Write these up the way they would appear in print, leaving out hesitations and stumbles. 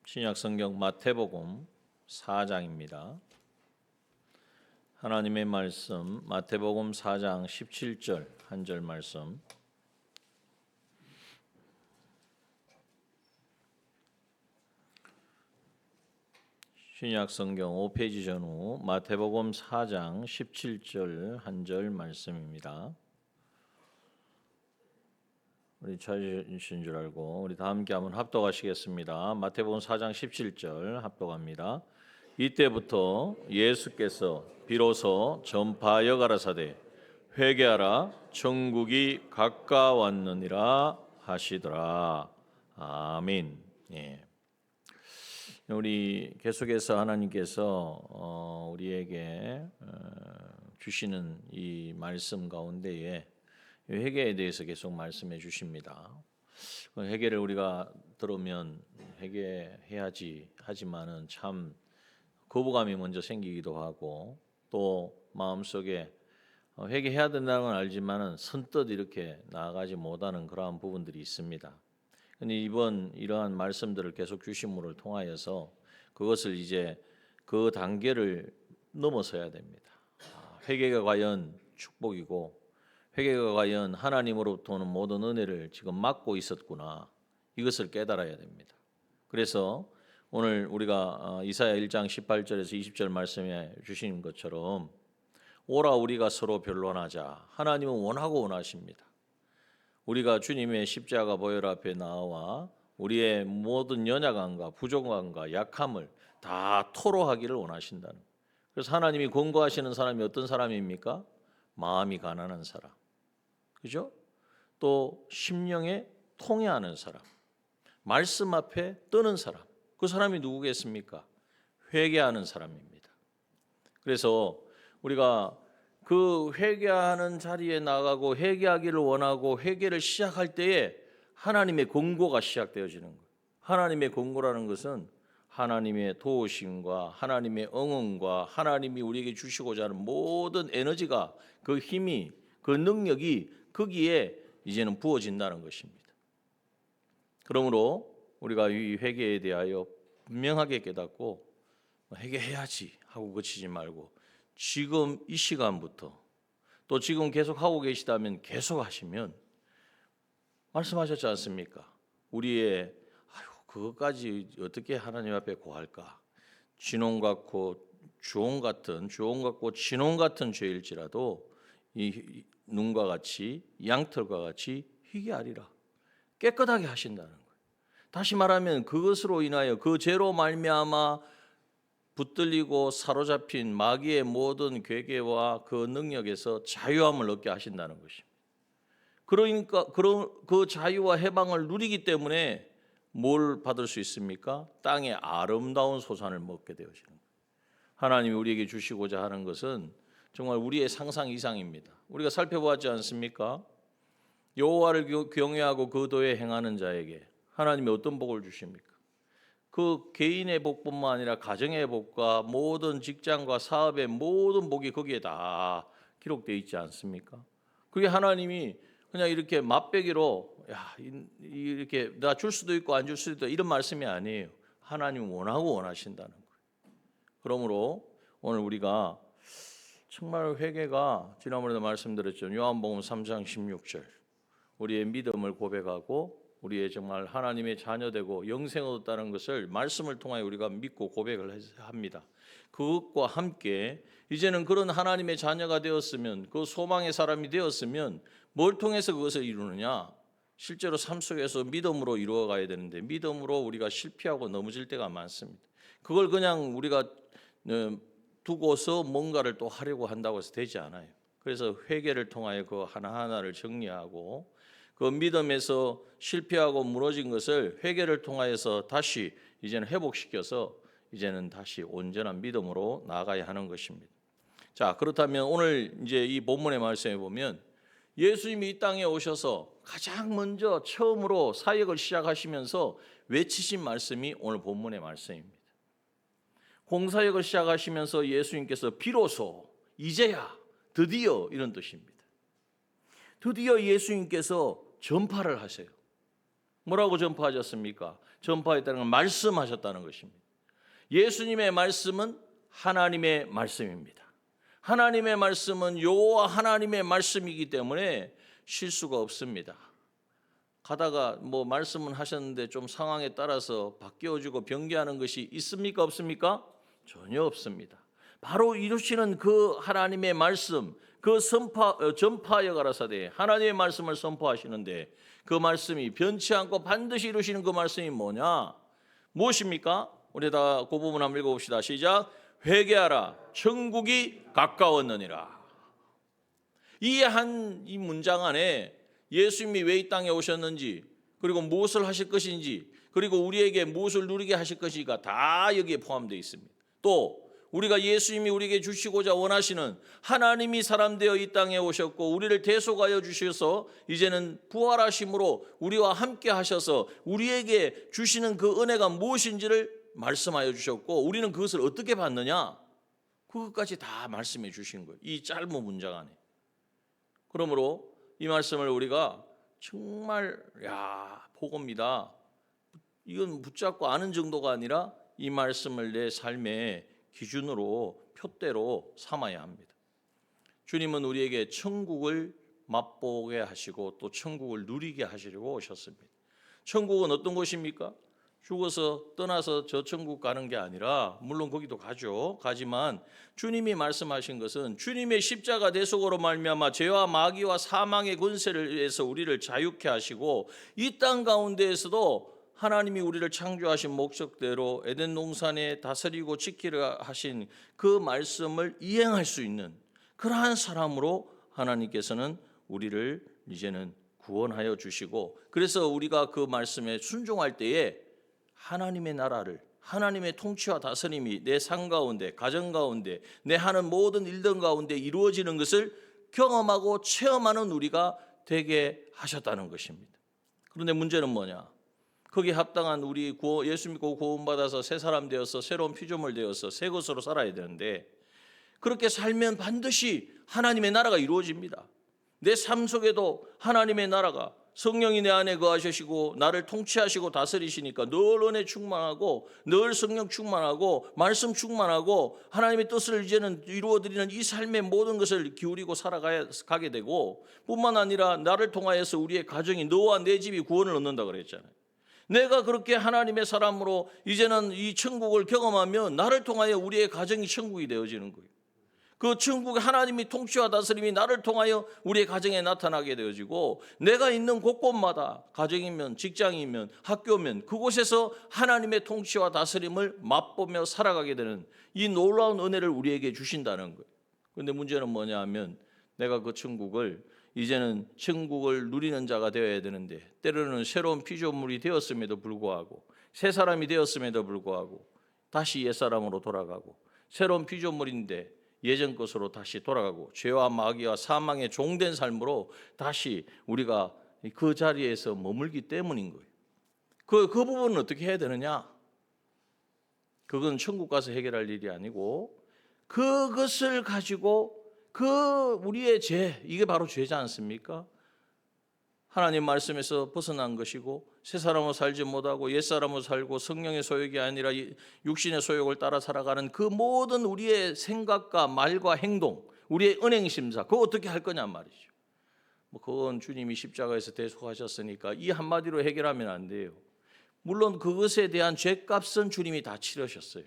신약 성경 마태복음 4장입니다. 하나님의 말씀 마태복음 4장 17절 한 절 말씀. 신약 성경 5페이지 전후 마태복음 4장 17절 한 절 말씀입니다. 우리 찾으신 줄 알고 우리 다 함께 한번 합독하시겠습니다. 마태복음 4장 17절 합독합니다. 이때부터 예수께서 비로소 전파하여 가라사대 회개하라 천국이 가까웠느니라 하시더라. 아멘. 예. 우리 계속해서 하나님께서 우리에게 주시는 이 말씀 가운데에 회개에 대해서 계속 말씀해 주십니다. 회개를 우리가 들으면 회개해야지 하지만은 참 거부감이 먼저 생기기도 하고 또 마음속에 회개해야 된다는 건 알지만은 선뜻 이렇게 나아가지 못하는 그러한 부분들이 있습니다. 근데 이러한 말씀들을 계속 주심으로 통하여서 그것을 이제 그 단계를 넘어서야 됩니다. 회개가 과연 축복이고 회개가 과연 하나님으로부터 오는 모든 은혜를 지금 막고 있었구나, 이것을 깨달아야 됩니다. 그래서 오늘 우리가 이사야 1장 18절에서 20절 말씀해 주신 것처럼 오라 우리가 서로 변론하자. 하나님은 원하고 원하십니다. 우리가 주님의 십자가 보혈 앞에 나와 우리의 모든 연약함과 부족함과 약함을 다 토로하기를 원하신다는. 그래서 하나님이 권고하시는 사람이 어떤 사람입니까? 마음이 가난한 사람, 그죠? 또 심령에 통회하는 사람, 말씀 앞에 뜨는 사람. 그 사람이 누구겠습니까? 회개하는 사람입니다. 그래서 우리가 그 회개하는 자리에 나가고 회개하기를 원하고 회개를 시작할 때에 하나님의 권고가 시작되어지는 거예요. 하나님의 권고라는 것은 하나님의 도우심과 하나님의 응원과 하나님이 우리에게 주시고자 하는 모든 에너지가, 그 힘이, 그 능력이 거기에 이제는 부어진다는 것입니다. 그러므로 우리가 이 회개에 대하여 분명하게 깨닫고 회개해야지 하고 그치지 말고 지금 이 시간부터 또 지금 계속 하고 계시다면 계속 하시면, 말씀하셨지 않습니까? 우리의 그것까지 어떻게 하나님 앞에 고할까? 진홍 같고 주홍 같고 진홍 같은 죄일지라도 이 눈과 같이 양털과 같이 희게 하리라. 깨끗하게 하신다는 거예요. 다시 말하면 그것으로 인하여 그 죄로 말미암아 붙들리고 사로잡힌 마귀의 모든 괴계와 그 능력에서 자유함을 얻게 하신다는 것입니다. 그러니까 그 자유와 해방을 누리기 때문에 뭘 받을 수 있습니까? 땅의 아름다운 소산을 먹게 되어지는 거예요. 하나님이 우리에게 주시고자 하는 것은 정말 우리의 상상 이상입니다. 우리가 살펴보았지 않습니까? 여호와를 경외하고 그 도에 행하는 자에게 하나님이 어떤 복을 주십니까? 그 개인의 복뿐만 아니라 가정의 복과 모든 직장과 사업의 모든 복이 거기에 다 기록되어 있지 않습니까? 그게 하나님이 그냥 이렇게 맛배기로 이렇게 나 줄 수도 있고 안 줄 수도 있다 이런 말씀이 아니에요. 하나님 원하고 원하신다는 거예요. 그러므로 오늘 우리가 정말 회개가, 지난번에도 말씀드렸죠. 요한복음 3장 16절 우리의 믿음을 고백하고 우리의 정말 하나님의 자녀되고 영생을 얻었다는 것을 말씀을 통하여 우리가 믿고 고백을 합니다. 그것과 함께 이제는 그런 하나님의 자녀가 되었으면, 그 소망의 사람이 되었으면 뭘 통해서 그것을 이루느냐? 실제로 삶 속에서 믿음으로 이루어가야 되는데 믿음으로 우리가 실패하고 넘어질 때가 많습니다. 그걸 그냥 우리가 두고서 뭔가를 또 하려고 한다고 해서 되지 않아요. 그래서 회개를 통하여 그 하나하나를 정리하고 그 믿음에서 실패하고 무너진 것을 회개를 통하여서 다시 이제는 회복시켜서 이제는 다시 온전한 믿음으로 나아가야 하는 것입니다. 자, 그렇다면 오늘 이제 이 본문의 말씀에 보면 예수님이 이 땅에 오셔서 가장 먼저 처음으로 사역을 시작하시면서 외치신 말씀이 오늘 본문의 말씀입니다. 공사역을 시작하시면서 예수님께서 비로소, 이제야, 드디어 이런 뜻입니다. 드디어 예수님께서 전파를 하세요. 뭐라고 전파하셨습니까? 전파했다는 건 말씀하셨다는 것입니다. 예수님의 말씀은 하나님의 말씀입니다. 하나님의 말씀은 여호와 하나님의 말씀이기 때문에 실수가 없습니다. 가다가 뭐 말씀은 하셨는데 좀 상황에 따라서 바뀌어지고 변개하는 것이 있습니까? 없습니까? 전혀 없습니다. 바로 이루시는 그 하나님의 말씀, 그 전파여 가라사대 하나님의 말씀을 선포하시는데 그 말씀이 변치 않고 반드시 이루시는 그 말씀이 뭐냐? 무엇입니까? 우리 다 그 부분 한번 읽어봅시다. 시작. 회개하라, 천국이 가까웠느니라. 이 문장 안에 예수님이 왜 이 땅에 오셨는지, 그리고 무엇을 하실 것인지, 그리고 우리에게 무엇을 누리게 하실 것인가 다 여기에 포함되어 있습니다. 또 우리가 예수님이 우리에게 주시고자 원하시는 하나님이 사람 되어 이 땅에 오셨고 우리를 대속하여 주셔서 이제는 부활하심으로 우리와 함께 하셔서 우리에게 주시는 그 은혜가 무엇인지를 말씀하여 주셨고 우리는 그것을 어떻게 받느냐? 그것까지 다 말씀해 주신 거예요. 이 짧은 문장 안에. 그러므로 이 말씀을 우리가 정말 복음이다. 이건 붙잡고 아는 정도가 아니라 이 말씀을 내 삶의 기준으로 표대로 삼아야 합니다. 주님은 우리에게 천국을 맛보게 하시고 또 천국을 누리게 하시려고 오셨습니다. 천국은 어떤 곳입니까? 죽어서 떠나서 저 천국 가는 게 아니라 물론 거기도 가지만 주님이 말씀하신 것은 주님의 십자가 대속으로 말미암아 죄와 마귀와 사망의 권세에서 우리를 자유케 하시고 이 땅 가운데에서도 하나님이 우리를 창조하신 목적대로 에덴 동산에 다스리고 지키려 하신 그 말씀을 이행할 수 있는 그러한 사람으로 하나님께서는 우리를 이제는 구원하여 주시고 그래서 우리가 그 말씀에 순종할 때에 하나님의 나라를 하나님의 통치와 다스림이 내 삶 가운데 가정 가운데 내 하는 모든 일들 가운데 이루어지는 것을 경험하고 체험하는 우리가 되게 하셨다는 것입니다. 그런데 문제는 뭐냐? 거기에 합당한 우리 예수 믿고 구원받아서 새 사람 되어서 새로운 피조물 되어서 새 것으로 살아야 되는데 그렇게 살면 반드시 하나님의 나라가 이루어집니다. 내 삶 속에도 하나님의 나라가 성령이 내 안에 거하시고 나를 통치하시고 다스리시니까 늘 은혜 충만하고 늘 성령 충만하고 말씀 충만하고 하나님의 뜻을 이제는 이루어드리는 이 삶의 모든 것을 기울이고 살아가게 되고 뿐만 아니라 나를 통하여서 우리의 가정이 너와 내 집이 구원을 얻는다 그랬잖아요. 내가 그렇게 하나님의 사람으로 이제는 이 천국을 경험하면 나를 통하여 우리의 가정이 천국이 되어지는 거예요. 그 천국의 하나님이 통치와 다스림이 나를 통하여 우리의 가정에 나타나게 되어지고 내가 있는 곳곳마다 가정이면 직장이면 학교면 그곳에서 하나님의 통치와 다스림을 맛보며 살아가게 되는 이 놀라운 은혜를 우리에게 주신다는 거예요. 그런데 문제는 뭐냐 하면 내가 그 천국을 이제는 천국을 누리는 자가 되어야 되는데 때로는 새로운 피조물이 되었음에도 불구하고 새 사람이 되었음에도 불구하고 다시 옛사람으로 돌아가고 새로운 피조물인데 예전 것으로 다시 돌아가고 죄와 마귀와 사망의 종된 삶으로 다시 우리가 그 자리에서 머물기 때문인 거예요. 그 부분은 어떻게 해야 되느냐? 그건 천국 가서 해결할 일이 아니고 그것을 가지고 우리의 죄, 이게 바로 죄지 않습니까? 하나님 말씀에서 벗어난 것이고 새 사람으로 살지 못하고 옛 사람으로 살고 성령의 소욕이 아니라 육신의 소욕을 따라 살아가는 그 모든 우리의 생각과 말과 행동, 우리의 은행심사, 그거 어떻게 할 거냐 말이죠. 그건 주님이 십자가에서 대속하셨으니까 이 한마디로 해결하면 안 돼요. 물론 그것에 대한 죄값은 주님이 다 치르셨어요.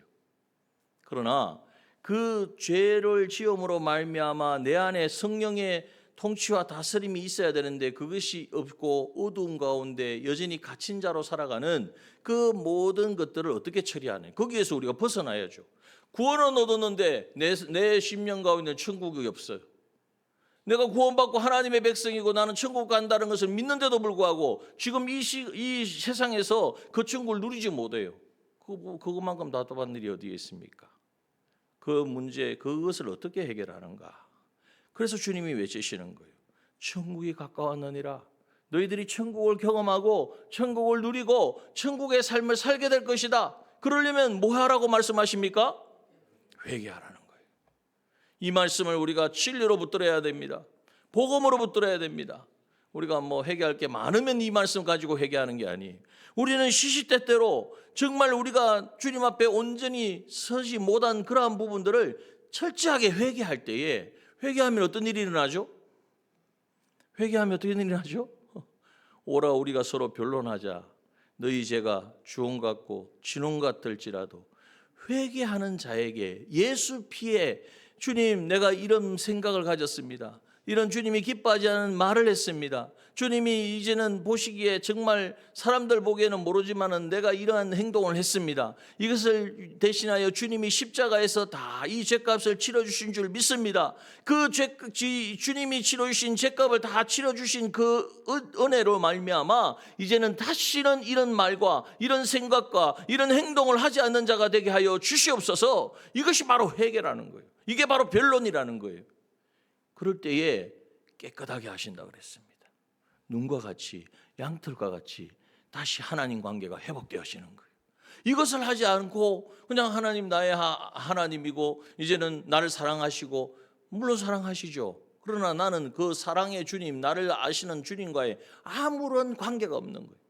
그러나 그 죄를 지음으로 말미암아 내 안에 성령의 통치와 다스림이 있어야 되는데 그것이 없고 어두운 가운데 여전히 갇힌 자로 살아가는 그 모든 것들을 어떻게 처리하는 거기에서 우리가 벗어나야죠. 구원은 얻었는데 내 심령 가운데 천국이 없어요. 내가 구원받고 하나님의 백성이고 나는 천국 간다는 것을 믿는데도 불구하고 지금 이 세상에서 그 천국을 누리지 못해요. 그것만큼 답답한 일이 어디에 있습니까? 그 문제, 그것을 어떻게 해결하는가? 그래서 주님이 외치시는 거예요. 천국이 가까웠느니라. 너희들이 천국을 경험하고 천국을 누리고 천국의 삶을 살게 될 것이다. 그러려면 뭐 하라고 말씀하십니까? 회개하라는 거예요. 이 말씀을 우리가 진리로 붙들어야 됩니다. 복음으로 붙들어야 됩니다. 우리가 뭐 회개할 게 많으면 이 말씀 가지고 회개하는 게 아니에요. 우리는 시시때때로 정말 우리가 주님 앞에 온전히 서지 못한 그러한 부분들을 철저하게 회개할 때에, 회개하면 어떤 일이 일어나죠? 회개하면 어떻게 일어나죠? 오라 우리가 서로 변론하자. 너희 죄가 주홍 같고 진홍 같을지라도 회개하는 자에게 예수 피에, 주님 내가 이런 생각을 가졌습니다. 이런 주님이 기뻐하지 않은 말을 했습니다. 주님이 이제는 보시기에 정말 사람들 보기에는 모르지만은 내가 이러한 행동을 했습니다. 이것을 대신하여 주님이 십자가에서 다 이 죄값을 치러주신 줄 믿습니다. 그 주님이 치러주신 죄값을 다 치러주신 그 은혜로 말미암아 이제는 다시는 이런 말과 이런 생각과 이런 행동을 하지 않는 자가 되게 하여 주시옵소서. 이것이 바로 회개라는 거예요. 이게 바로 변론이라는 거예요. 그럴 때에 깨끗하게 하신다 그랬습니다. 눈과 같이, 양털과 같이 다시 하나님 관계가 회복되어지는 거예요. 이것을 하지 않고 그냥 하나님 나의 하나님이고 이제는 나를 사랑하시고, 물론 사랑하시죠. 그러나 나는 그 사랑의 주님, 나를 아시는 주님과의 아무런 관계가 없는 거예요.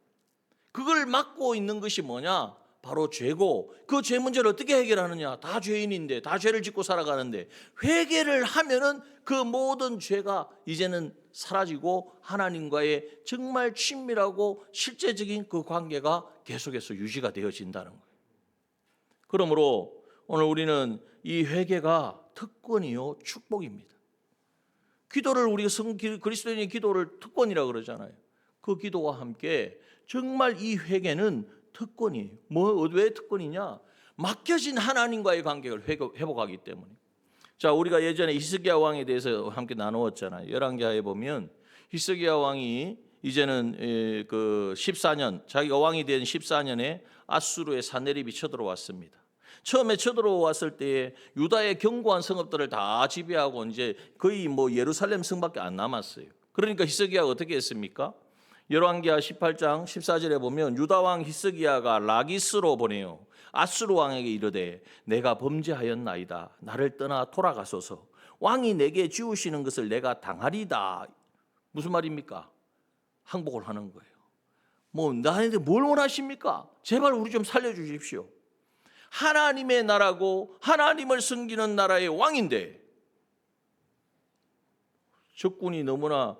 그걸 막고 있는 것이 뭐냐? 바로 죄고, 그 죄 문제를 어떻게 해결하느냐? 다 죄인인데, 다 죄를 짓고 살아가는데 회개를 하면은 그 모든 죄가 이제는 사라지고 하나님과의 정말 친밀하고 실제적인 그 관계가 계속해서 유지가 되어진다는 거예요. 그러므로 오늘 우리는 이 회개가 특권이요 축복입니다. 기도를 우리가 그리스도인의 기도를 특권이라고 그러잖아요. 그 기도와 함께 정말 이 회개는 특권이에요. 왜 특권이냐? 맡겨진 하나님과의 관계를 회복하기 때문에. 자, 우리가 예전에 히스기야 왕에 대해서 함께 나누었잖아요. 열왕기하에 보면 히스기야 왕이 이제는 그 14년, 자기가 왕이 된 14년에 아수르의 사내립이 쳐들어왔습니다. 처음에 쳐들어왔을 때에 유다의 견고한 성읍들을 다 지배하고 이제 거의 뭐 예루살렘 성밖에 안 남았어요. 그러니까 히스기야가 어떻게 했습니까? 열왕기하 18장 14절에 보면 유다 왕 히스기야가 라기스로 보내요. 아수르 왕에게 이르되 내가 범죄하였나이다. 나를 떠나 돌아가소서. 왕이 내게 지우시는 것을 내가 당하리다. 무슨 말입니까? 항복을 하는 거예요. 뭐 나한테 뭘 원하십니까? 제발 우리 좀 살려주십시오. 하나님의 나라고 하나님을 섬기는 나라의 왕인데 적군이 너무나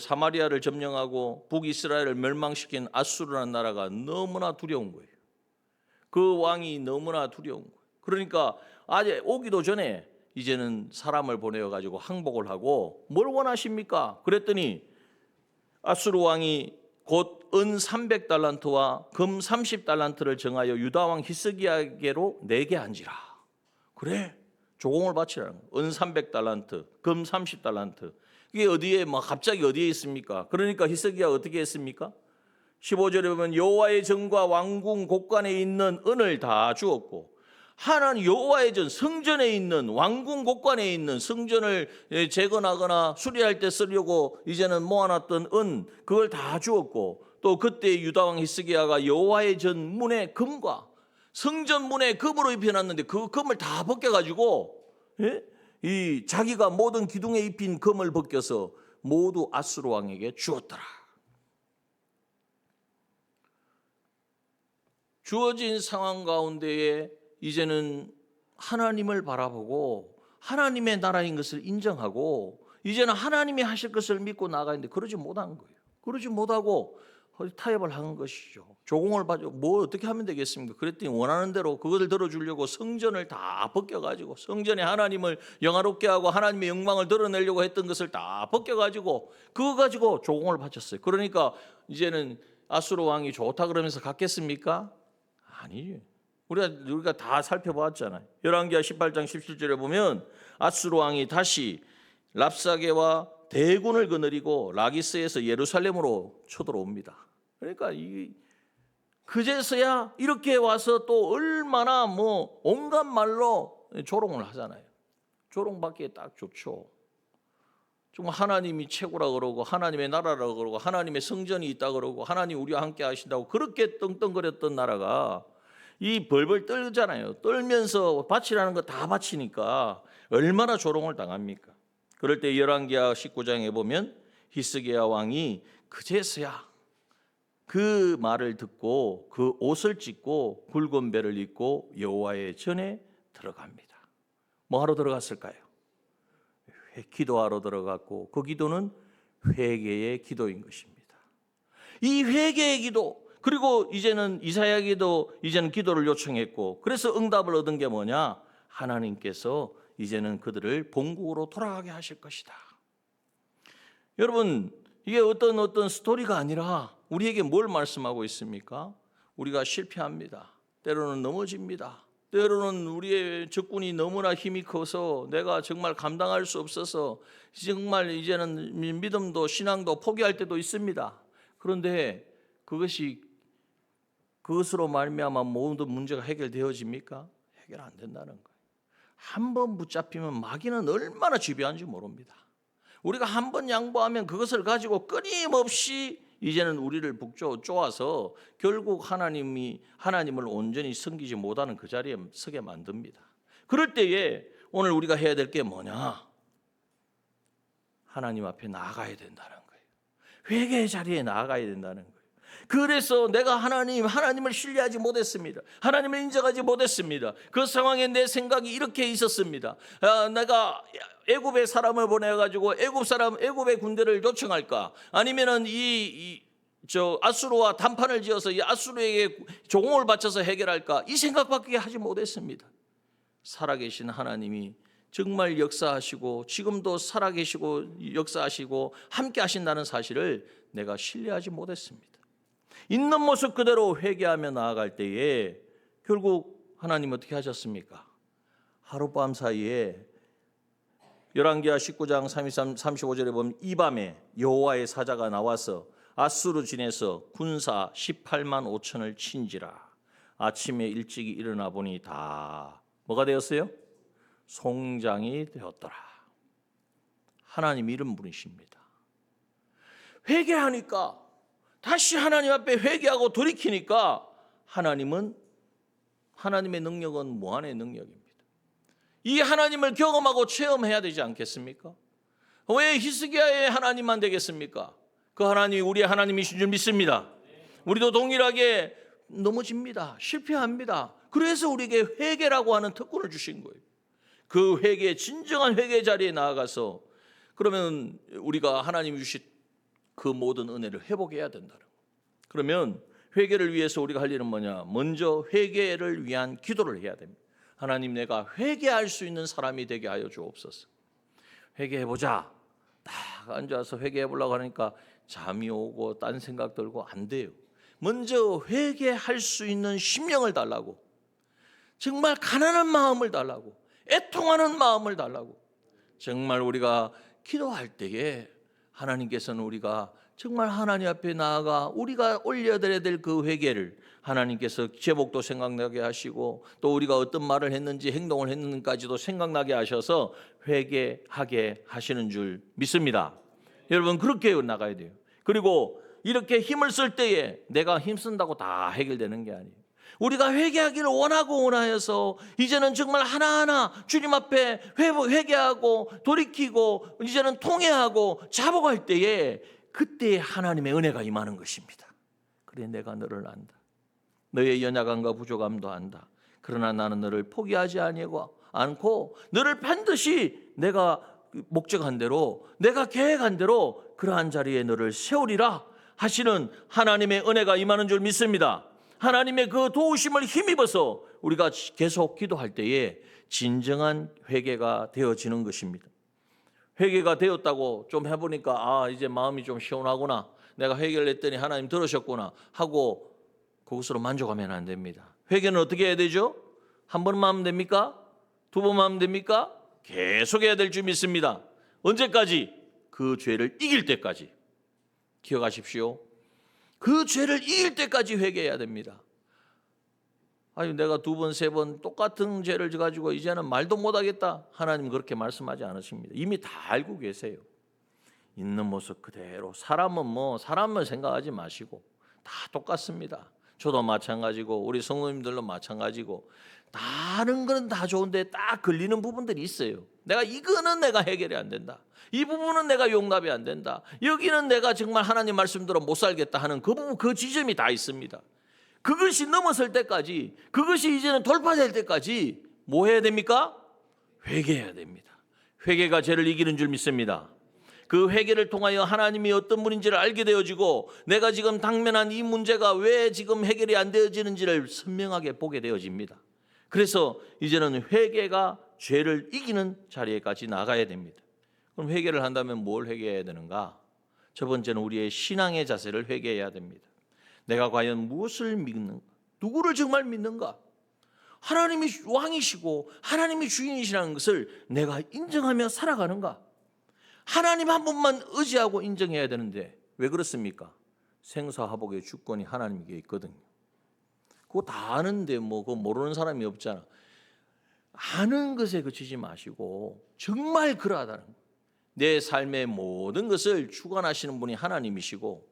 사마리아를 점령하고 북이스라엘을 멸망시킨 아수르라는 나라가 너무나 두려운 거예요. 그 왕이 너무나 두려운 거예요. 그러니까 아직 오기도 전에 이제는 사람을 보내어가지고 항복을 하고 뭘 원하십니까? 그랬더니 아수르 왕이 곧 은 300달란트와 금 30달란트를 정하여 유다 왕 히스기야에게로 내게 한지라. 그래, 조공을 바치라는 거예요. 은 300달란트, 금 30달란트. 이게 어디에 갑자기 어디에 있습니까? 그러니까 히스기야가 어떻게 했습니까? 15절에 보면 여호와의 전과 왕궁 곳간에 있는 은을 다 주었고, 하나님 여호와의 전 성전에 있는 왕궁 곳간에 있는 성전을 재건하거나 수리할 때 쓰려고 이제는 모아놨던 은 그걸 다 주었고, 또 그때 유다 왕 히스기야가 여호와의 전 문에 금과 성전 문에 금으로 입혀놨는데 그 금을 다 벗겨가지고 이 자기가 모든 기둥에 입힌 금을 벗겨서 모두 아수르 왕에게 주었더라. 주어진 상황 가운데에 이제는 하나님을 바라보고 하나님의 나라인 것을 인정하고 이제는 하나님이 하실 것을 믿고 나가는데 그러지 못한 거예요. 그러지 못하고 타협을 한 것이죠. 조공을 받고 뭐 어떻게 하면 되겠습니까? 그랬더니 원하는 대로 그것을 들어주려고 성전을 다 벗겨가지고 성전에 하나님을 영화롭게 하고 하나님의 영광을 드러내려고 했던 것을 다 벗겨가지고 그거 가지고 조공을 바쳤어요. 그러니까 이제는 아수르 왕이 좋다 그러면서 갔겠습니까? 아니에요. 우리가 다 살펴봤잖아요. 열왕기하 18장 17절에 보면 아수르 왕이 다시 랍사게와 대군을 거느리고 라기스에서 예루살렘으로 쳐들어옵니다. 그러니까 그제서야 이렇게 와서 또 얼마나 온갖 말로 조롱을 하잖아요. 조롱받기에 딱 좋죠. 정말 하나님이 최고라 그러고 하나님의 나라라 그러고 하나님의 성전이 있다 그러고 하나님 우리와 함께 하신다고 그렇게 떵떵거렸던 나라가 이 벌벌 떨잖아요. 떨면서 바치라는 거 다 바치니까 얼마나 조롱을 당합니까? 그럴 때 열왕기하 19장에 보면 히스기야 왕이 그제서야 그 말을 듣고 그 옷을 찢고 굵은 배를 입고 여호와의 전에 들어갑니다. 뭐 하러 들어갔을까요? 기도하러 들어갔고, 그 기도는 회개의 기도인 것입니다. 이 회개의 기도, 그리고 이제는 이사야에게도 이제는 기도를 요청했고, 그래서 응답을 얻은 게 뭐냐? 하나님께서 이제는 그들을 본국으로 돌아가게 하실 것이다. 여러분, 이게 어떤 스토리가 아니라 우리에게 뭘 말씀하고 있습니까? 우리가 실패합니다. 때로는 넘어집니다. 때로는 우리의 적군이 너무나 힘이 커서 내가 정말 감당할 수 없어서 정말 이제는 믿음도 신앙도 포기할 때도 있습니다. 그런데 그것으로 말미암아 모든 문제가 해결되어집니까? 해결 안 된다는 거예요. 한번 붙잡히면 마귀는 얼마나 집요한지 모릅니다. 우리가 한번 양보하면 그것을 가지고 끊임없이 이제는 우리를 쪼아서 결국 하나님을 온전히 섬기지 못하는 그 자리에 서게 만듭니다. 그럴 때에 오늘 우리가 해야 될 게 뭐냐? 하나님 앞에 나아가야 된다는 거예요. 회개의 자리에 나아가야 된다는 거예요. 그래서 내가 하나님을 신뢰하지 못했습니다. 하나님을 인정하지 못했습니다. 그 상황에 내 생각이 이렇게 있었습니다. 내가 애굽의 사람을 보내가지고 애굽의 군대를 요청할까? 아니면은 아수르와 단판을 지어서 이 아수르에게 조공을 바쳐서 해결할까? 이 생각밖에 하지 못했습니다. 살아계신 하나님이 정말 역사하시고 지금도 살아계시고 역사하시고 함께 하신다는 사실을 내가 신뢰하지 못했습니다. 있는 모습 그대로 회개하며 나아갈 때에 결국 하나님 어떻게 하셨습니까? 하룻밤 사이에 열왕기하 19장 35절에 보면 이 밤에 여호와의 사자가 나와서 아수르 진에서 군사 18만 5천을 친지라. 아침에 일찍이 일어나 보니 다 뭐가 되었어요? 송장이 되었더라. 하나님 이런 분이십니다. 회개하니까 다시 하나님 앞에 회개하고 돌이키니까 하나님의 능력은 무한의 능력입니다. 이 하나님을 경험하고 체험해야 되지 않겠습니까? 왜 히스기야의 하나님만 되겠습니까? 그 하나님이 우리의 하나님이신 줄 믿습니다. 우리도 동일하게 넘어집니다. 실패합니다. 그래서 우리에게 회개라고 하는 특권을 주신 거예요. 그 진정한 회개 자리에 나아가서 그러면 우리가 하나님이 주신 그 모든 은혜를 회복해야 된다는 거예요. 그러면 회개를 위해서 우리가 할 일은 뭐냐? 먼저 회개를 위한 기도를 해야 됩니다. 하나님, 내가 회개할 수 있는 사람이 되게 하여 주옵소서. 회개해보자. 딱 앉아서 회개해보려고 하니까 잠이 오고 딴 생각 들고 안 돼요. 먼저 회개할 수 있는 심령을 달라고, 정말 가난한 마음을 달라고, 애통하는 마음을 달라고. 정말 우리가 기도할 때에 하나님께서는 우리가 정말 하나님 앞에 나아가 우리가 올려드려야 될 그 회개를 하나님께서 제목도 생각나게 하시고 또 우리가 어떤 말을 했는지 행동을 했는지까지도 생각나게 하셔서 회개하게 하시는 줄 믿습니다. 여러분, 그렇게 나가야 돼요. 그리고 이렇게 힘을 쓸 때에 내가 힘쓴다고 다 해결되는 게 아니에요. 우리가 회개하기를 원하여서 이제는 정말 하나하나 주님 앞에 회개하고 돌이키고 이제는 통회하고 자복할 때에 그때에 하나님의 은혜가 임하는 것입니다. 그래, 내가 너를 안다. 너의 연약함과 부족함도 안다. 그러나 나는 너를 포기하지 않고 너를 반드시 내가 목적한 대로, 내가 계획한 대로 그러한 자리에 너를 세우리라 하시는 하나님의 은혜가 임하는 줄 믿습니다. 하나님의 그 도우심을 힘입어서 우리가 계속 기도할 때에 진정한 회개가 되어지는 것입니다. 회개가 되었다고 좀 해보니까 이제 마음이 좀 시원하구나, 내가 회개를 했더니 하나님 들으셨구나 하고 그것으로 만족하면 안 됩니다. 회개는 어떻게 해야 되죠? 한 번만 하면 됩니까? 두 번만 하면 됩니까? 계속 해야 될 줄 믿습니다. 언제까지? 그 죄를 이길 때까지. 기억하십시오. 그 죄를 이길 때까지 회개해야 됩니다. 아니, 내가 두 번, 세 번 똑같은 죄를 가지고 이제는 말도 못하겠다. 하나님 그렇게 말씀하지 않으십니다. 이미 다 알고 계세요. 있는 모습 그대로. 사람을 생각하지 마시고 다 똑같습니다. 저도 마찬가지고 우리 성도님들도 마찬가지고 다른 거는 다 좋은데 딱 걸리는 부분들이 있어요. 이거는 내가 해결이 안 된다. 이 부분은 내가 용납이 안 된다. 여기는 내가 정말 하나님 말씀대로 못 살겠다 하는 그 부분, 그 지점이 다 있습니다. 그것이 넘어설 때까지, 그것이 이제는 돌파될 때까지 뭐 해야 됩니까? 회개해야 됩니다. 회개가 죄를 이기는 줄 믿습니다. 그 회개를 통하여 하나님이 어떤 분인지를 알게 되어지고 내가 지금 당면한 이 문제가 왜 지금 해결이 안 되어지는지를 선명하게 보게 되어집니다. 그래서 이제는 회개가 죄를 이기는 자리에까지 나가야 됩니다. 그럼 회개를 한다면 뭘 회개해야 되는가? 첫 번째는 우리의 신앙의 자세를 회개해야 됩니다. 내가 과연 무엇을 믿는가? 누구를 정말 믿는가? 하나님이 왕이시고 하나님이 주인이시라는 것을 내가 인정하며 살아가는가? 하나님 한 분만 의지하고 인정해야 되는데 왜 그렇습니까? 생사화복의 주권이 하나님께 있거든요. 그거 다 아는데 뭐 그거 모르는 사람이 없잖아. 아는 것에 그치지 마시고 정말 그러하다는 거예요. 내 삶의 모든 것을 주관하시는 분이 하나님이시고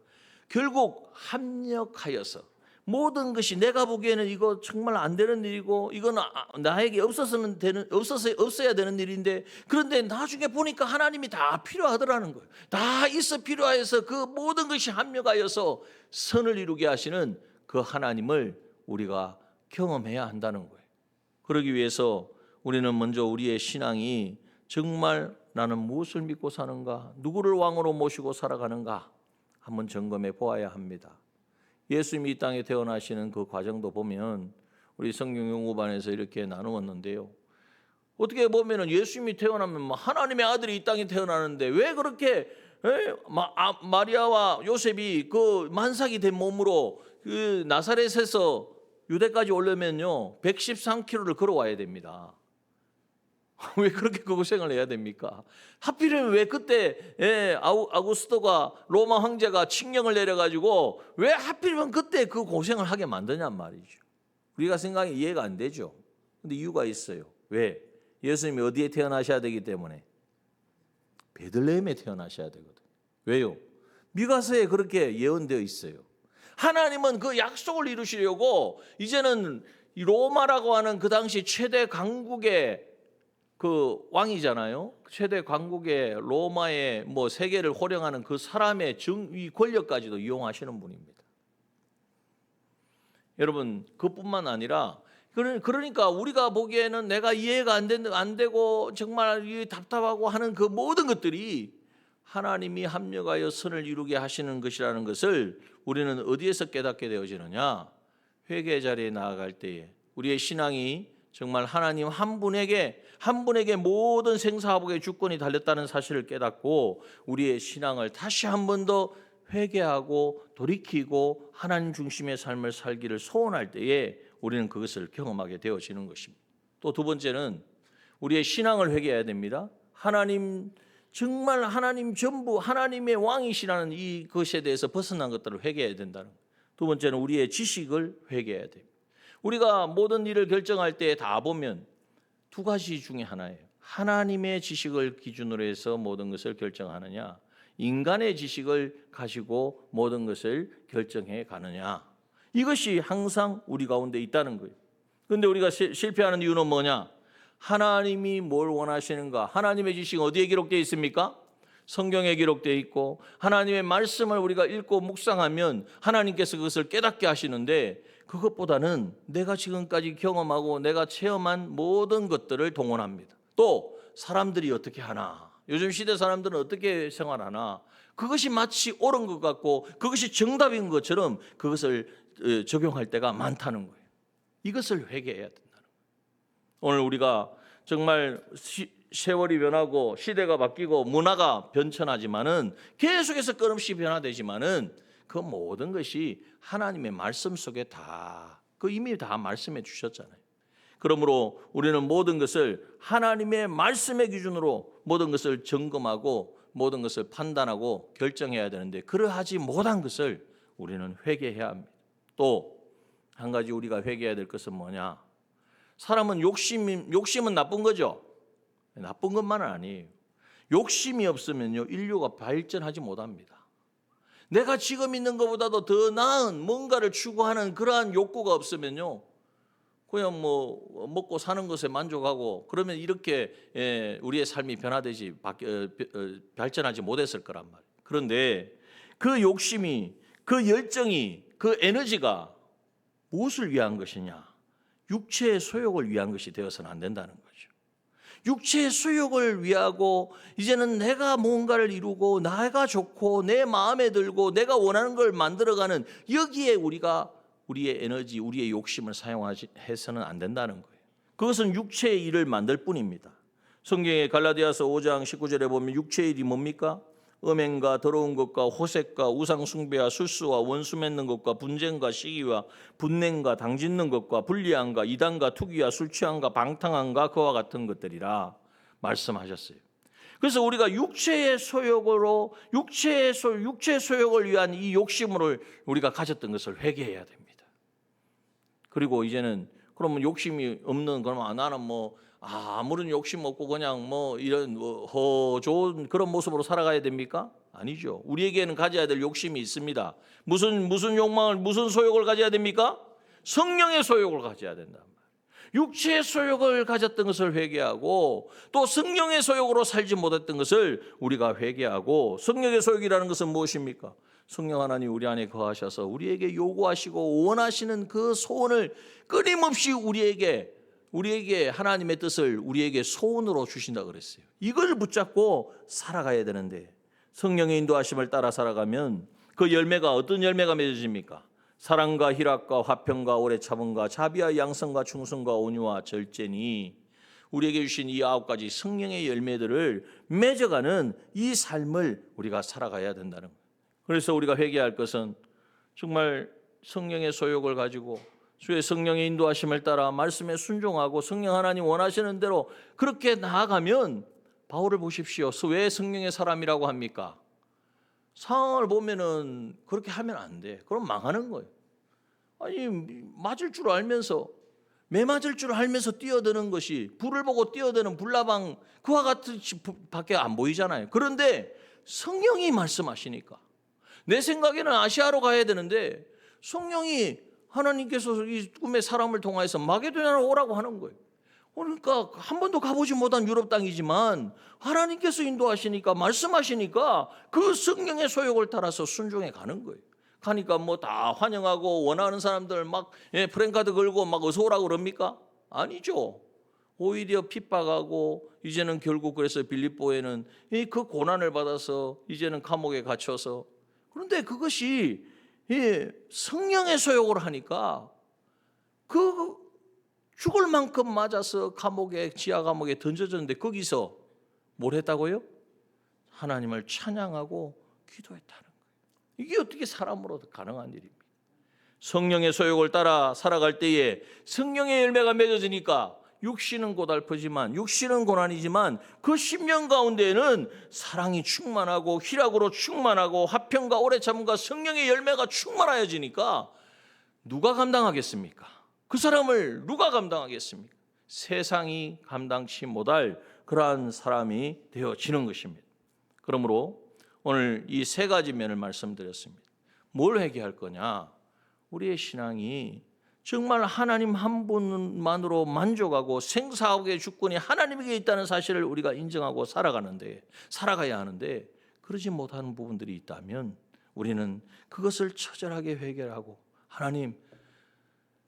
결국 합력하여서 모든 것이 내가 보기에는 이거 정말 안 되는 일이고 이건 나에게 없어야 되는 일인데 그런데 나중에 보니까 하나님이 다 필요하더라는 거예요. 다 있어 필요해서 그 모든 것이 합력하여서 선을 이루게 하시는 그 하나님을 우리가 경험해야 한다는 거예요. 그러기 위해서 우리는 먼저 우리의 신앙이 정말 나는 무엇을 믿고 사는가, 누구를 왕으로 모시고 살아가는가 한번 점검해 보아야 합니다. 예수님이 이 땅에 태어나시는 그 과정도 보면 우리 성경연구반에서 이렇게 나누었는데요. 어떻게 보면 예수님이 태어나면 하나님의 아들이 이 땅에 태어나는데 왜 그렇게 마리아와 요셉이 그 만삭이 된 몸으로 그 나사렛에서 유대까지 오려면요 113km를 걸어와야 됩니다. 왜 그렇게 그 고생을 해야 됩니까? 하필이면 왜 그때 아우구스토가 로마 황제가 칙령을 내려가지고 왜 하필이면 그때 그 고생을 하게 만드냔 말이죠. 우리가 생각이 이해가 안 되죠. 근데 이유가 있어요. 왜? 예수님이 어디에 태어나셔야 되기 때문에 베들레헴에 태어나셔야 되거든요. 왜요? 미가서에 그렇게 예언되어 있어요. 하나님은 그 약속을 이루시려고 이제는 로마라고 하는 그 당시 최대 강국의 그 왕이잖아요. 최대 강국의 로마의 뭐 세계를 호령하는 그 사람의 정위 권력까지도 이용하시는 분입니다. 여러분 그뿐만 아니라 그러니까 우리가 보기에는 내가 이해가 안 되고 정말 답답하고 하는 그 모든 것들이 하나님이 합력하여 선을 이루게 하시는 것이라는 것을 우리는 어디에서 깨닫게 되어지느냐? 회개 자리에 나아갈 때에 우리의 신앙이 정말 하나님 한 분에게 모든 생사화복의 주권이 달렸다는 사실을 깨닫고 우리의 신앙을 다시 한 번 더 회개하고 돌이키고 하나님 중심의 삶을 살기를 소원할 때에 우리는 그것을 경험하게 되어지는 것입니다. 또 두 번째는 우리의 신앙을 회개해야 됩니다. 정말 하나님 전부 하나님의 왕이시라는 이 것에 대해서 벗어난 것들을 회개해야 된다는 거예요. 두 번째는 우리의 지식을 회개해야 됩니다. 우리가 모든 일을 결정할 때 다 보면 두 가지 중에 하나예요. 하나님의 지식을 기준으로 해서 모든 것을 결정하느냐, 인간의 지식을 가지고 모든 것을 결정해 가느냐. 이것이 항상 우리 가운데 있다는 거예요. 그런데 우리가 실패하는 이유는 뭐냐? 하나님이 뭘 원하시는가? 하나님의 지식은 어디에 기록되어 있습니까? 성경에 기록되어 있고 하나님의 말씀을 우리가 읽고 묵상하면 하나님께서 그것을 깨닫게 하시는데 그것보다는 내가 지금까지 경험하고 내가 체험한 모든 것들을 동원합니다. 또 사람들이 어떻게 하나, 요즘 시대 사람들은 어떻게 생활하나, 그것이 마치 옳은 것 같고 그것이 정답인 것처럼 그것을 적용할 때가 많다는 거예요. 이것을 회개해야 된다는 거예요. 오늘 우리가 정말 세월이 변하고 시대가 바뀌고 문화가 변천하지만은 계속해서 끊임없이 변화되지만은 그 모든 것이 하나님의 말씀 속에 이미 다 말씀해 주셨잖아요. 그러므로 우리는 모든 것을 하나님의 말씀의 기준으로 모든 것을 점검하고 모든 것을 판단하고 결정해야 되는데 그러하지 못한 것을 우리는 회개해야 합니다. 또 한 가지 우리가 회개해야 될 것은 뭐냐? 사람은 욕심은 나쁜 거죠. 나쁜 것만은 아니에요. 욕심이 없으면요 인류가 발전하지 못합니다. 내가 지금 있는 것보다도 더 나은 뭔가를 추구하는 그러한 욕구가 없으면요, 그냥 뭐 먹고 사는 것에 만족하고 그러면 이렇게 우리의 삶이 변화되지 발전하지 못했을 거란 말이에요. 그런데 그 욕심이, 그 열정이, 그 에너지가 무엇을 위한 것이냐? 육체의 소욕을 위한 것이 되어서는 안 된다는 거죠. 육체의 수욕을 위하고 이제는 내가 뭔가를 이루고 나가 좋고 내 마음에 들고 내가 원하는 걸 만들어가는 여기에 우리의 에너지, 우리의 욕심을 사용해서는 안 된다는 거예요. 그것은 육체의 일을 만들 뿐입니다. 성경의 갈라디아서 5장 19절에 보면 육체의 일이 뭡니까? 음행과 더러운 것과 호색과 우상 숭배와 술수와 원수 맺는 것과 분쟁과 시기와 분냉과 당짓는 것과 불리함과 이단과 투기와 술 취함과 방탕함과 그와 같은 것들이라 말씀하셨어요. 그래서 우리가 육체의 소욕으로 육체의 소욕을 위한 이 욕심을 우리가 가졌던 것을 회개해야 됩니다. 그리고 이제는 그러면 욕심이 없는, 그러면 나는 뭐 아무런 욕심 없고 그냥 뭐 이런 좋은 그런 모습으로 살아가야 됩니까? 아니죠. 우리에게는 가져야 될 욕심이 있습니다. 무슨 욕망을, 무슨 소욕을 가져야 됩니까? 성령의 소욕을 가져야 된다. 육체의 소욕을 가졌던 것을 회개하고 또 성령의 소욕으로 살지 못했던 것을 우리가 회개하고, 성령의 소욕이라는 것은 무엇입니까? 성령 하나님 우리 안에 거하셔서 우리에게 요구하시고 원하시는 그 소원을 끊임없이 우리에게 하나님의 뜻을 우리에게 소원으로 주신다 그랬어요. 이걸 붙잡고 살아가야 되는데, 성령의 인도하심을 따라 살아가면 그 열매가 어떤 열매가 맺어집니까? 사랑과 희락과 화평과 오래 참음과 자비와 양성과 충성과 온유와 절제니, 우리에게 주신 이 9가지 성령의 열매들을 맺어가는 이 삶을 우리가 살아가야 된다는 거예요. 그래서 우리가 회개할 것은 정말 성령의 소욕을 가지고 주의 성령의 인도하심을 따라 말씀에 순종하고 성령 하나님 원하시는 대로 그렇게 나아가면, 바울을 보십시오. 왜 성령의 사람이라고 합니까? 상황을 보면은 그렇게 하면 안 돼. 그럼 망하는 거예요. 아니, 맞을 줄 알면서, 매 맞을 줄 알면서 뛰어드는 것이, 불을 보고 뛰어드는 불나방 그와 같은 밖에 안 보이잖아요. 그런데 성령이 말씀하시니까, 내 생각에는 아시아로 가야 되는데 성령이, 하나님께서 이 꿈의 사람을 통하여서 마게도냐로 오라고 하는 거예요. 그러니까 한 번도 가보지 못한 유럽 땅이지만 하나님께서 인도하시니까, 말씀하시니까 그 성령의 소욕을 따라서 순종해 가는 거예요. 가니까 뭐 다 환영하고 원하는 사람들 막 프랜카드 걸고 막 어서 오라고 그럽니까? 아니죠. 오히려 핍박하고, 이제는 결국 그래서 빌립보에는 그 고난을 받아서 이제는 감옥에 갇혀서, 그런데 그것이 성령의 소욕을 하니까 그 죽을 만큼 맞아서 지하 감옥에 던져졌는데 거기서 뭘 했다고요? 하나님을 찬양하고 기도했다는 거예요. 이게 어떻게 사람으로 가능한 일입니까? 성령의 소욕을 따라 살아갈 때에 성령의 열매가 맺어지니까 육신은 고달프지만, 육신은 고난이지만 그 심령 가운데에는 사랑이 충만하고 희락으로 충만하고 화평과 오래 참음과 성령의 열매가 충만하여지니까 누가 감당하겠습니까? 그 사람을 누가 감당하겠습니까? 세상이 감당치 못할 그러한 사람이 되어지는 것입니다. 그러므로 오늘 이 3가지 면을 말씀드렸습니다. 뭘 회개할 거냐? 우리의 신앙이 정말 하나님 한 분만으로 만족하고 생사하고의 주권이 하나님에게 있다는 사실을 우리가 인정하고 살아가야 하는데, 그러지 못하는 부분들이 있다면 우리는 그것을 처절하게 회개하고, 하나님,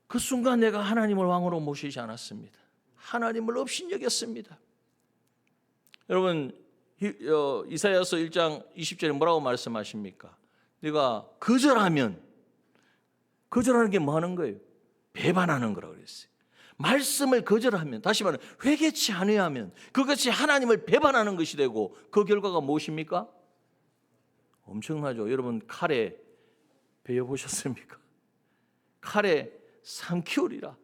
그 순간 내가 하나님을 왕으로 모시지 않았습니다. 하나님을 업신여겼습니다. 여러분, 이사야서 1장 20절에 뭐라고 말씀하십니까? 내가 거절하는 게 뭐 하는 거예요? 배반하는 거라고 그랬어요. 말씀을 거절하면, 다시 말하면 회개치 않으면 그것이 하나님을 배반하는 것이 되고, 그 결과가 무엇입니까? 엄청나죠. 여러분, 칼에 베어보셨습니까? 칼에 삼키우리라.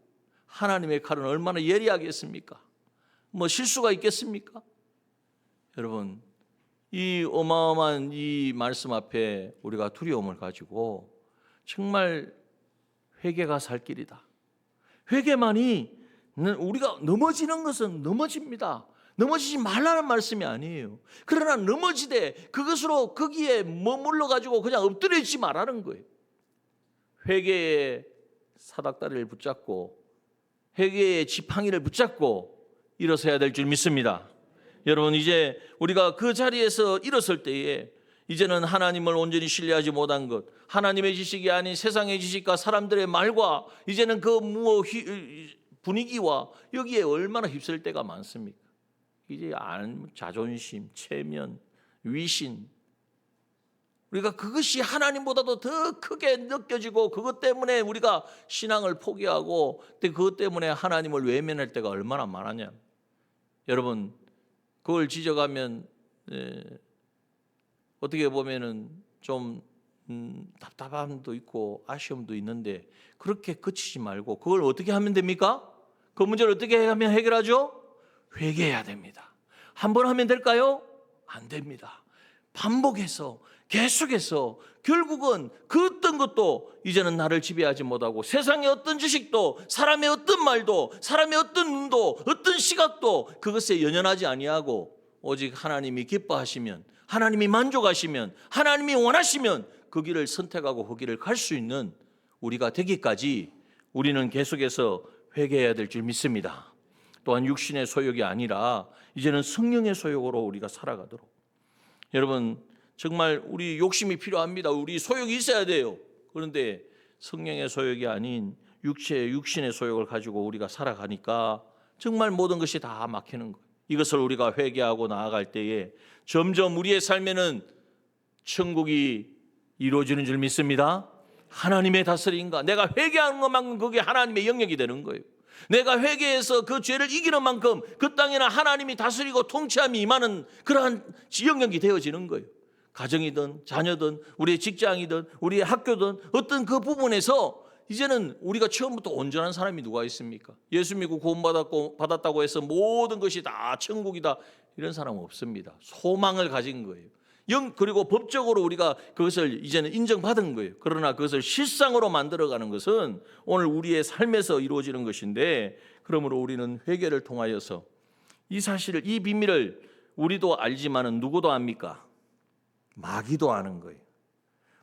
하나님의 칼은 얼마나 예리하겠습니까? 뭐 실수가 있겠습니까? 여러분, 이 어마어마한 이 말씀 앞에 우리가 두려움을 가지고 정말 회개가 살 길이다. 회개만이, 우리가 넘어지는 것은 넘어집니다. 넘어지지 말라는 말씀이 아니에요. 그러나 넘어지되 그것으로 거기에 머물러 가지고 그냥 엎드려지지 말라는 거예요. 회개의 사닥다리를 붙잡고 회개의 지팡이를 붙잡고 일어서야 될 줄 믿습니다. 여러분, 이제 우리가 그 자리에서 일어설 때에 이제는 하나님을 온전히 신뢰하지 못한 것, 하나님의 지식이 아닌 세상의 지식과 사람들의 말과 이제는 그 분위기와 여기에 얼마나 휩쓸 때가 많습니까? 이제 자존심, 체면, 위신, 우리가 그것이 하나님보다도 더 크게 느껴지고 그것 때문에 우리가 신앙을 포기하고 그것 때문에 하나님을 외면할 때가 얼마나 많았냐. 여러분, 그걸 지적하면 어떻게 보면은 좀 답답함도 있고 아쉬움도 있는데 그렇게 그치지 말고 그걸 어떻게 하면 됩니까? 그 문제를 어떻게 하면 해결하죠? 회개해야 됩니다. 한 번 하면 될까요? 안 됩니다. 반복해서 계속해서 결국은 그 어떤 것도 이제는 나를 지배하지 못하고 세상의 어떤 지식도 사람의 어떤 말도 사람의 어떤 눈도 어떤 시각도 그것에 연연하지 아니하고 오직 하나님이 기뻐하시면 하나님이 만족하시면 하나님이 원하시면 그 길을 선택하고 그 길을 갈 수 있는 우리가 되기까지 우리는 계속해서 회개해야 될 줄 믿습니다. 또한 육신의 소욕이 아니라 이제는 성령의 소욕으로 우리가 살아가도록. 여러분, 정말 우리 욕심이 필요합니다. 우리 소욕이 있어야 돼요. 그런데 성령의 소욕이 아닌 육신의 소욕을 가지고 우리가 살아가니까 정말 모든 것이 다 막히는 거예요. 이것을 우리가 회개하고 나아갈 때에 점점 우리의 삶에는 천국이 이루어지는 줄 믿습니다. 하나님의 다스림과 내가 회개하는 것만큼 그게 하나님의 영역이 되는 거예요. 내가 회개해서 그 죄를 이기는 만큼 그 땅에는 하나님이 다스리고 통치함이 임하는 그러한 영역이 되어지는 거예요. 가정이든 자녀든 우리의 직장이든 우리의 학교든 어떤 그 부분에서 이제는 우리가 처음부터 온전한 사람이 누가 있습니까? 예수 믿고 구원받았다고 해서 모든 것이 다 천국이다 이런 사람은 없습니다. 소망을 가진 거예요. 그리고 법적으로 우리가 그것을 이제는 인정받은 거예요. 그러나 그것을 실상으로 만들어가는 것은 오늘 우리의 삶에서 이루어지는 것인데, 그러므로 우리는 회개를 통하여서 이 사실을, 이 비밀을 우리도 알지만은 누구도 압니까? 마귀도 아는 거예요.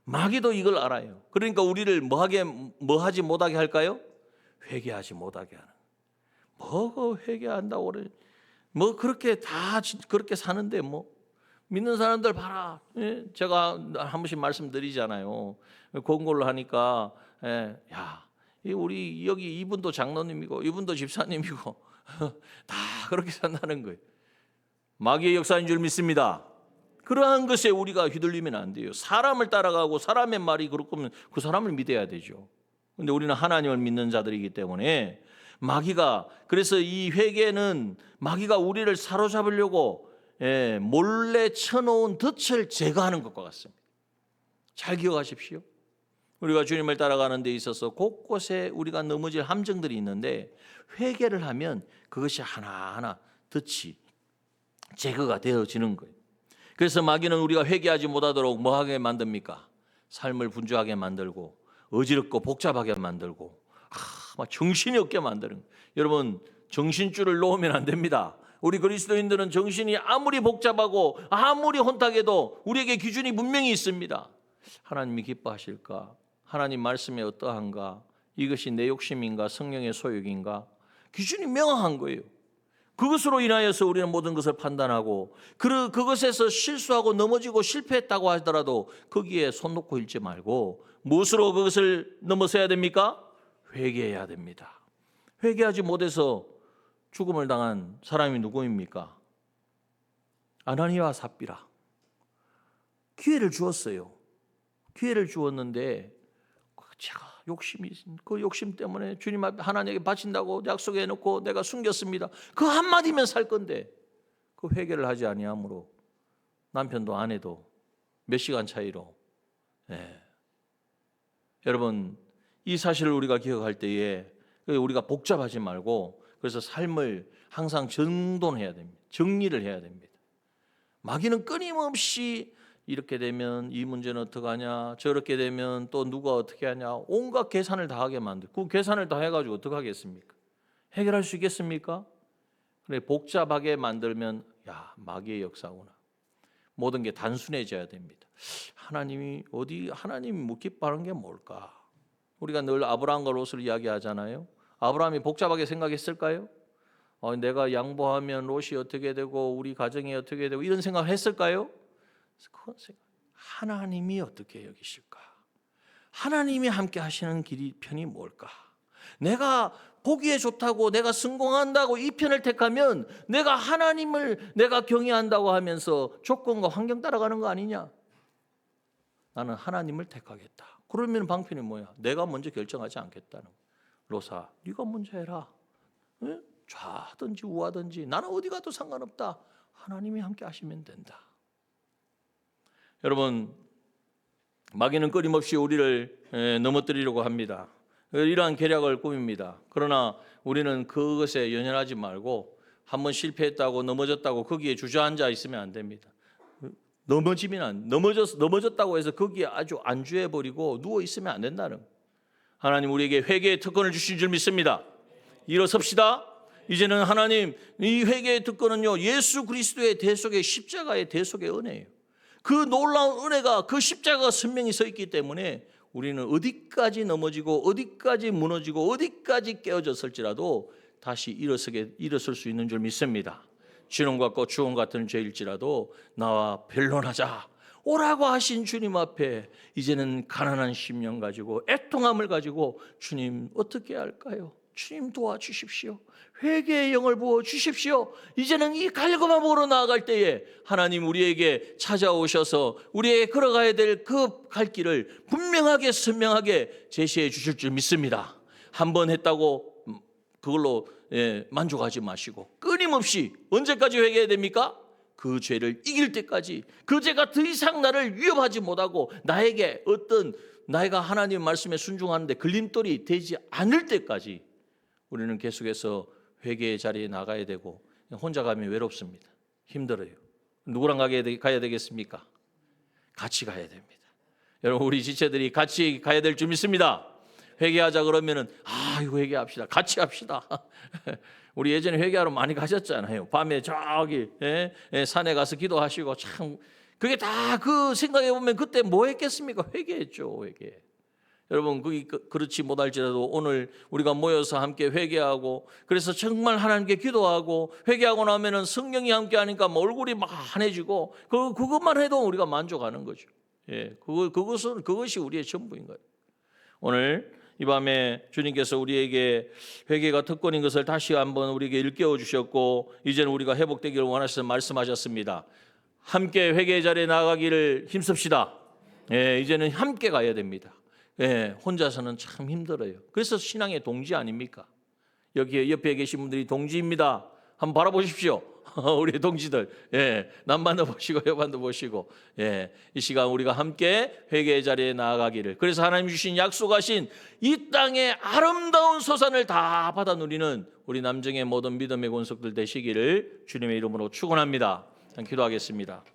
마귀도 이걸 알아요. 그러니까 우리를 뭐 하지 못하게 할까요? 회개하지 못하게 하는. 뭐 회개한다고 그래? 뭐 그렇게 다 그렇게 사는데 뭐 믿는 사람들 봐라. 예? 제가 한 번씩 말씀드리잖아요. 공고를 하니까 야, 우리 여기 이분도 장로님이고 이분도 집사님이고 다 그렇게 산다는 거예요. 마귀의 역사인 줄 믿습니다. 그러한 것에 우리가 휘둘리면 안 돼요. 사람을 따라가고 사람의 말이 그렇다면 그 사람을 믿어야 되죠. 그런데 우리는 하나님을 믿는 자들이기 때문에 그래서 이 회개는 마귀가 우리를 사로잡으려고 몰래 쳐놓은 덫을 제거하는 것과 같습니다. 잘 기억하십시오. 우리가 주님을 따라가는 데 있어서 곳곳에 우리가 넘어질 함정들이 있는데 회개를 하면 그것이 하나하나 덫이 제거가 되어지는 거예요. 그래서 마귀는 우리가 회개하지 못하도록 뭐하게 만듭니까? 삶을 분주하게 만들고 어지럽고 복잡하게 만들고 막 정신이 없게 만드는 거예요. 여러분, 정신줄을 놓으면 안 됩니다. 우리 그리스도인들은 정신이 아무리 복잡하고 아무리 혼탁해도 우리에게 기준이 분명히 있습니다. 하나님이 기뻐하실까? 하나님 말씀에 어떠한가? 이것이 내 욕심인가? 성령의 소욕인가? 기준이 명확한 거예요. 그것으로 인하여서 우리는 모든 것을 판단하고 그것에서 실수하고 넘어지고 실패했다고 하더라도 거기에 손 놓고 읽지 말고 무엇으로 그것을 넘어서야 됩니까? 회개해야 됩니다. 회개하지 못해서 죽음을 당한 사람이 누구입니까? 아나니아와 삽비라. 기회를 주었어요. 기회를 주었는데 제가 그 욕심 때문에 주님 앞에 하나님에게 바친다고 약속해 놓고 내가 숨겼습니다. 그 한마디면 살 건데 그 회개를 하지 아니하므로 남편도 아내도 몇 시간 차이로. 여러분, 이 사실을 우리가 기억할 때에 우리가 복잡하지 말고 그래서 삶을 항상 정돈해야 됩니다. 정리를 해야 됩니다. 마귀는 끊임없이 이렇게 되면 이 문제는 어떡하냐, 저렇게 되면 또 누가 어떻게 하냐, 온갖 계산을 다 하게 만들고 그 계산을 다 해가지고 어떻게 하겠습니까? 해결할 수 있겠습니까? 그래 복잡하게 만들면 야 마귀의 역사구나. 모든 게 단순해져야 됩니다. 하나님이 못 기뻐하는 게 뭘까? 우리가 늘 아브라함과 롯을 이야기하잖아요. 아브라함이 복잡하게 생각했을까요? 내가 양보하면 롯이 어떻게 되고 우리 가정이 어떻게 되고 이런 생각을 했을까요? 그건 하나님이 어떻게 여기실까? 하나님이 함께 하시는 길이 편이 뭘까? 내가 보기에 좋다고 내가 성공한다고 이 편을 택하면 내가 하나님을 내가 경외한다고 하면서 조건과 환경 따라가는 거 아니냐? 나는 하나님을 택하겠다. 그러면 방편이 뭐야? 내가 먼저 결정하지 않겠다는 거야. 롯아, 네가 먼저 해라. 네? 좌든지 우하든지 나는 어디 가도 상관없다. 하나님이 함께 하시면 된다. 여러분, 마귀는 끊임없이 우리를 넘어뜨리려고 합니다. 이러한 계략을 꾸밉니다. 그러나 우리는 그것에 연연하지 말고 한번 실패했다고 넘어졌다고 거기에 주저앉아 있으면 안 됩니다. 넘어졌다고 해서 거기에 아주 안주해 버리고 누워 있으면 안 된다는. 하나님 우리에게 회개의 특권을 주신 줄 믿습니다. 일어섭시다. 이제는 하나님 이 회개의 특권은요 예수 그리스도의 대속의 십자가의 대속의 은혜예요. 그 놀라운 은혜가 그 십자가가 선명히 서 있기 때문에 우리는 어디까지 넘어지고 어디까지 무너지고 어디까지 깨어졌을지라도 다시 일어설 수 있는 줄 믿습니다. 진홍 같고 주홍 같은 죄일지라도 나와 변론하자 오라고 하신 주님 앞에 이제는 가난한 심령 가지고 애통함을 가지고 주님 어떻게 할까요? 주님 도와주십시오. 회개의 영을 부어주십시오. 이제는 이 갈급함으로 나아갈 때에 하나님 우리에게 찾아오셔서 우리에게 걸어가야 될 그 갈 길을 분명하게 선명하게 제시해 주실 줄 믿습니다. 한 번 했다고 그걸로 만족하지 마시고 끊임없이 언제까지 회개해야 됩니까? 그 죄를 이길 때까지 그 죄가 더 이상 나를 위협하지 못하고 나에게 내가 하나님 말씀에 순종하는데 걸림돌이 되지 않을 때까지 우리는 계속해서 회개의 자리에 나가야 되고 혼자 가면 외롭습니다. 힘들어요. 누구랑 가야 되겠습니까? 같이 가야 됩니다. 여러분 우리 지체들이 같이 가야 될 줄 믿습니다. 회개하자 그러면은 이거 회개합시다. 같이 합시다. 우리 예전에 회개하러 많이 가셨잖아요. 밤에 저기 산에 가서 기도하시고 참 그게 다 그 생각해 보면 그때 뭐 했겠습니까? 회개했죠. 회개. 여러분 그렇지 못할지라도 오늘 우리가 모여서 함께 회개하고 그래서 정말 하나님께 기도하고 회개하고 나면은 성령이 함께하니까 얼굴이 막 환해지고 그것만 해도 우리가 만족하는 거죠. 그것이 우리의 전부인 거예요. 오늘 이 밤에 주님께서 우리에게 회개가 특권인 것을 다시 한번 우리에게 일깨워 주셨고 이제는 우리가 회복되기를 원하셔서 말씀하셨습니다. 함께 회개의 자리에 나가기를 힘씁시다. 이제는 함께 가야 됩니다. 혼자서는 참 힘들어요. 그래서 신앙의 동지 아닙니까? 여기 옆에 계신 분들이 동지입니다. 한번 바라보십시오. 우리 동지들 남반도 보시고 여반도 보시고 이 시간 우리가 함께 회개의 자리에 나아가기를 그래서 하나님 주신 약속하신 이 땅의 아름다운 소산을 다 받아 누리는 우리 남정의 모든 믿음의 권속들 되시기를 주님의 이름으로 축원합니다. 기도하겠습니다.